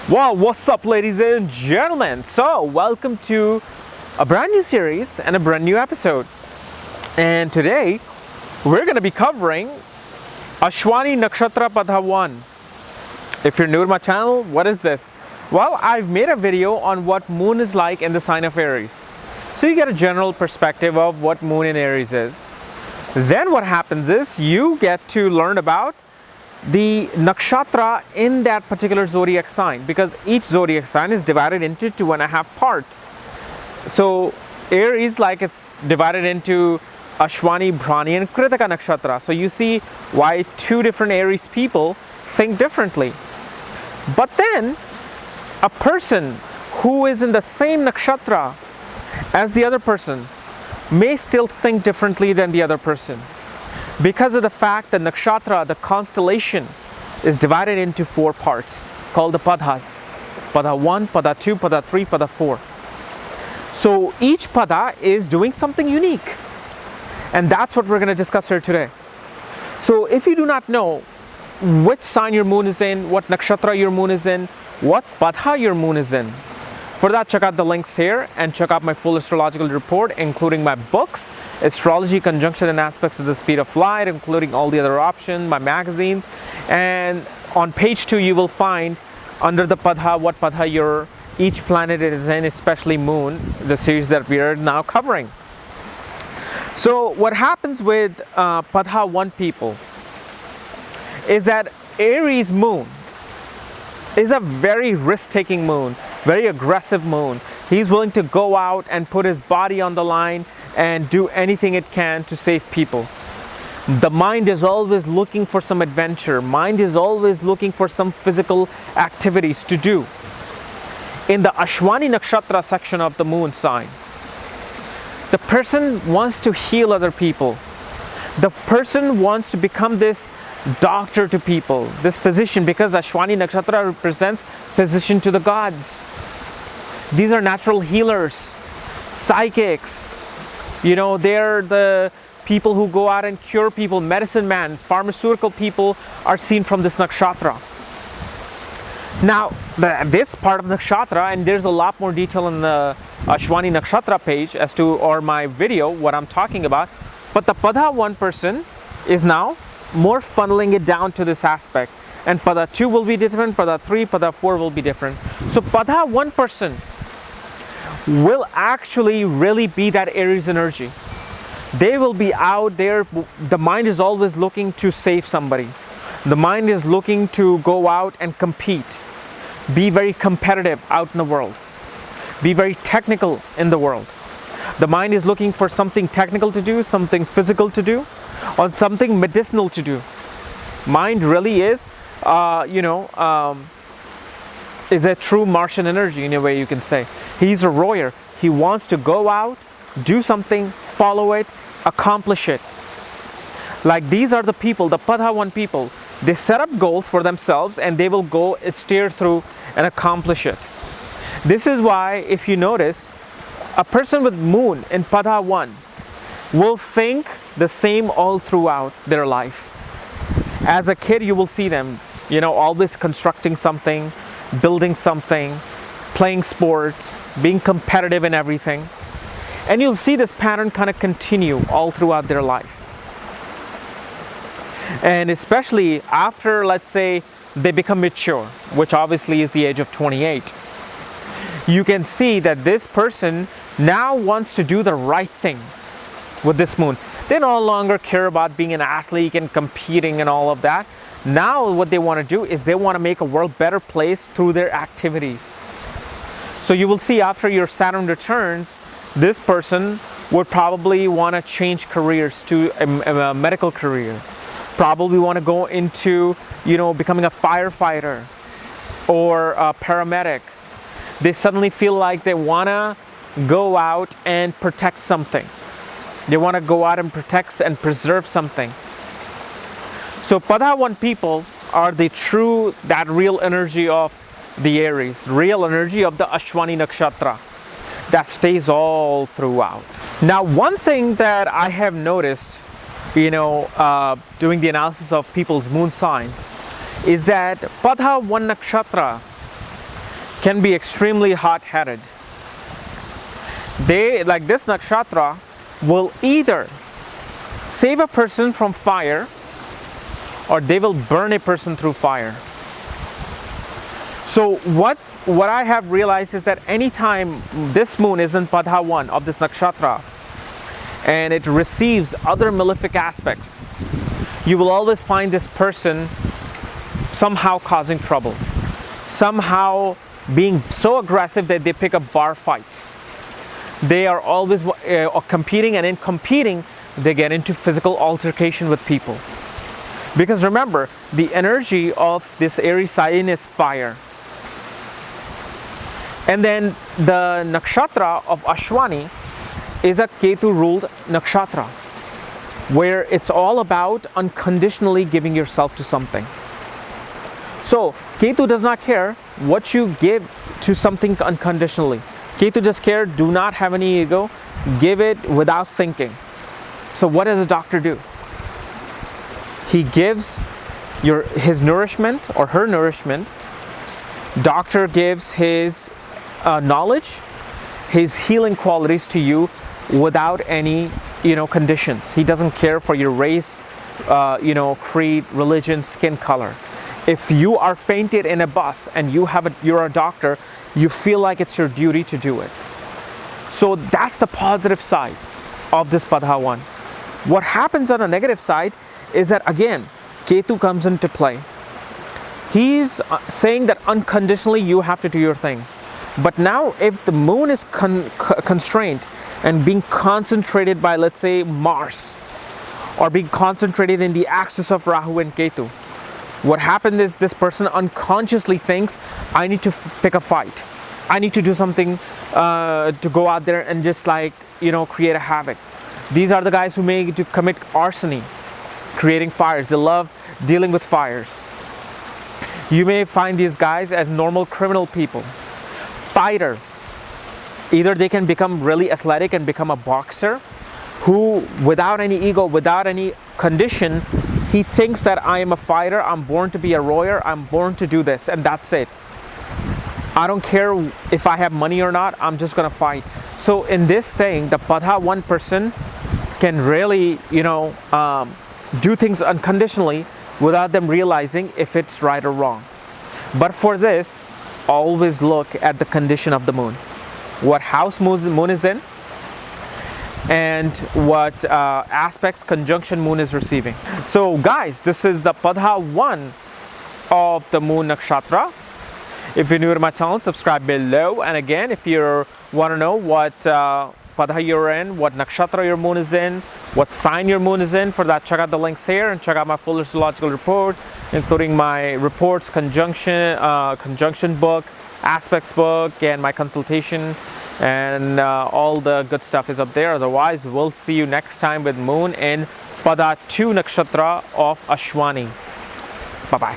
Well, what's up, ladies and gentlemen? So, welcome to a brand new series and a brand new episode. And today, we're going to be covering Ashwini Nakshatra Padha 1. If you're new to my channel, what is this? Well, I've made a video on what moon is like in the sign of Aries. So you get a general perspective of what moon in Aries is. Then what happens is you get to learn about the nakshatra in that particular zodiac sign, because each zodiac sign is divided into 2.5 parts. So Aries, like, it's divided into Ashwini, Bhrani and Kritaka nakshatra. So you see why two different Aries people think differently. But then a person who is in the same nakshatra as the other person may still think differently than the other person, because of the fact that nakshatra, the constellation, is divided into 4 parts called the padhas. Padha 1, Padha 2, Padha 3, Padha 4. So each padha is doing something unique. And that's what we're going to discuss here today. So if you do not know which sign your moon is in, what nakshatra your moon is in, what padha your moon is in, for that, check out the links here and check out my full astrological report, including my books, Astrology, Conjunction and Aspects of the Speed of Light, including all the other options, my magazines. And on page 2, you will find under the padha what padha each planet is in, especially moon, the series that we are now covering. So what happens with padha 1 people is that Aries moon is a very risk-taking moon, very aggressive moon. He's willing to go out and put his body on the line and do anything it can to save people. The mind is always looking for some adventure. Mind is always looking for some physical activities to do. In the Ashwini nakshatra section of the moon sign, the person wants to heal other people. The person wants to become this doctor to people, this physician, because Ashwini nakshatra represents physician to the gods. These are natural healers, psychics. You know, they're the people who go out and cure people, medicine man, pharmaceutical people are seen from this nakshatra. Now, this part of nakshatra, and there's a lot more detail in the Ashwini nakshatra page as to, or my video, what I'm talking about. But the padha 1 person is now more funneling it down to this aspect. And padha 2 will be different, padha 3, padha 4 will be different. So padha 1 person will actually really be that Aries energy. They will be out there. The mind is always looking to save somebody. The mind is looking to go out and compete. Be very competitive out in the world. Be very technical in the world. The mind is looking for something technical to do, something physical to do, or something medicinal to do. Mind really is, is a true Martian energy in a way you can say. He's a royer. He wants to go out, do something, follow it, accomplish it. Like, these are the people, the padha 1 people. They set up goals for themselves and they will go steer through and accomplish it. This is why, if you notice, a person with moon in padha 1 will think the same all throughout their life. As a kid, you will see them, always constructing something, building something, playing sports, being competitive in everything. And you'll see this pattern kind of continue all throughout their life. And especially after, let's say, they become mature, which obviously is the age of 28. You can see that this person now wants to do the right thing with this moon. They no longer care about being an athlete and competing and all of that. Now what they want to do is they want to make a world better place through their activities. So you will see after your Saturn returns, this person would probably want to change careers to a medical career. Probably want to go into, becoming a firefighter or a paramedic. They suddenly feel like they want to go out and protect something. They want to go out and protect and preserve something. So padha 1 people are that real energy of the Aries, real energy of the Ashwini nakshatra that stays all throughout. Now, one thing that I have noticed, doing the analysis of people's moon sign, is that Padha 1 nakshatra can be extremely hot-headed. They, like this nakshatra, will either save a person from fire or they will burn a person through fire. So what I have realized is that anytime this moon is in Padha 1 of this nakshatra and it receives other malefic aspects, you will always find this person somehow causing trouble, somehow being so aggressive that they pick up bar fights. They are always competing, and in competing they get into physical altercation with people. Because remember, the energy of this Aries sign is fire. And then the nakshatra of Ashwini is a Ketu ruled nakshatra, where it's all about unconditionally giving yourself to something. So Ketu does not care what you give to something unconditionally. Ketu just cares, do not have any ego, give it without thinking. So what does a doctor do? He gives his nourishment or her nourishment. Doctor gives his knowledge, his healing qualities to you without any conditions. He doesn't care for your race, creed, religion, skin color. If you are fainted in a bus and you're a doctor, you feel like it's your duty to do it. So that's the positive side of this Padha 1. What happens on the negative side is that again, Ketu comes into play. He's saying that unconditionally you have to do your thing. But now if the moon is constrained and being concentrated by, let's say, Mars, or being concentrated in the axis of Rahu and Ketu, what happens is this person unconsciously thinks, I need to pick a fight. I need to do something to go out there and just create a havoc. These are the guys who may to commit arson, creating fires. They love dealing with fires. You may find these guys as normal criminal people. Fighter. Either they can become really athletic and become a boxer who, without any ego, without any condition, he thinks that I am a fighter, I'm born to be a warrior, I'm born to do this, and that's it. I don't care if I have money or not, I'm just gonna fight. So in this thing, the Padha 1 person can really, do things unconditionally without them realizing if it's right or wrong. But for this, always look at the condition of the moon. What house moon is in, and what aspects conjunction moon is receiving. So guys, this is the Padha 1 of the moon nakshatra. If you're new to my channel, subscribe below. And again, if you want to know what Padha you're in, what nakshatra your moon is in, what sign your moon is in, for that check out the links here and check out my full astrological report, including my reports, conjunction book, aspects book, and my consultation, and all the good stuff is up there. Otherwise, we'll see you next time with moon in Padha 2 nakshatra of Ashwini. Bye bye.